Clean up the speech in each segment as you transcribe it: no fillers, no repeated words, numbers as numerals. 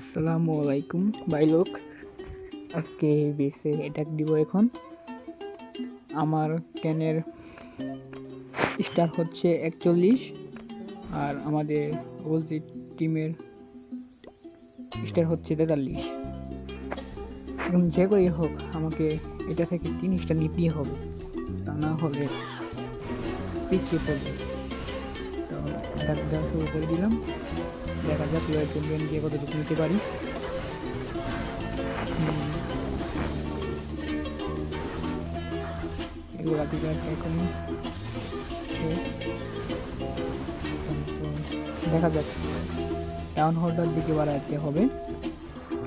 আসসালামু আলাইকুম ভাই লোক। আজকে বেসে অ্যাটাক দিব। এখন আমার ক্যানের স্টার হচ্ছে 41 আর আমাদের অপোজিট টিমের স্টার হচ্ছে 43। এখন যে করেই হোক আমাকে এটা থেকে 3 স্টার নিতেই হবে, তা না হলে পিছিয়ে পড়বে। তো অ্যাটাক দেওয়া শুরু করে দিলাম। দেখা যাক প্লেয়ার চ্যাম্পিয়ন দিয়ে কতটুকু নিতে পারি। এগুলা ঠিক আছে। এখন দেখা যাক টাউন হলটার দিকে বাড়াতে হবে।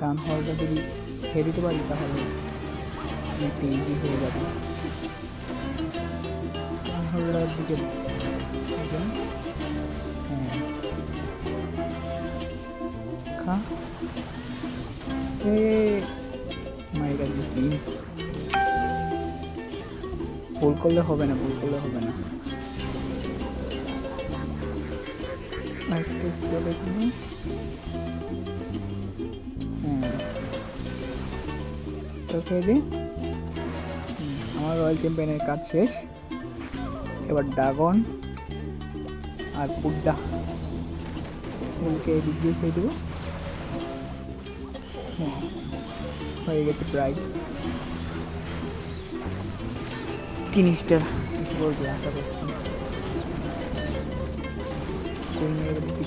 টাউন হলটা যদি খেয়ে দিতে পারি তাহলে অনেকটা ইজি হয়ে যাবে। টাউন হলটার দিকে খা মাইরা দিয়েছি। ভুল করলে হবে না, আমার রয়্যাল চ্যাম্পিয়নের কাজ শেষ। এবার ড্রাগন আর পুড্ডা ফুলকে এদিক দিয়ে খেয়ে দেবো। হয়ে গেছে প্রায় 3 স্টার। কিছু বলবে আশা করছি।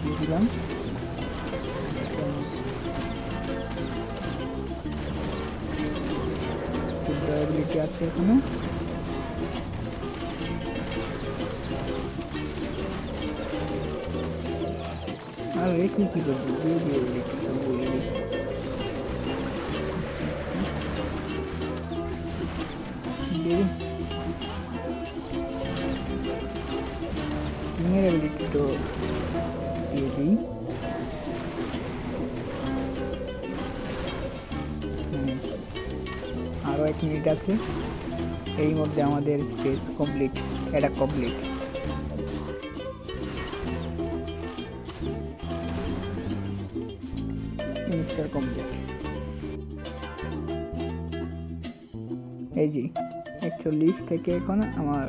দিয়ে দিলাম। আছে এখানে। আর রেখে কি করবো, তো দিয়ে দিই। আরও 1 মিনিট আছে, এর মধ্যে আমাদের ফেজ কমপ্লিট। এটা কমপ্লিট। Minister complete. এই যে 41 থেকে এখন আমার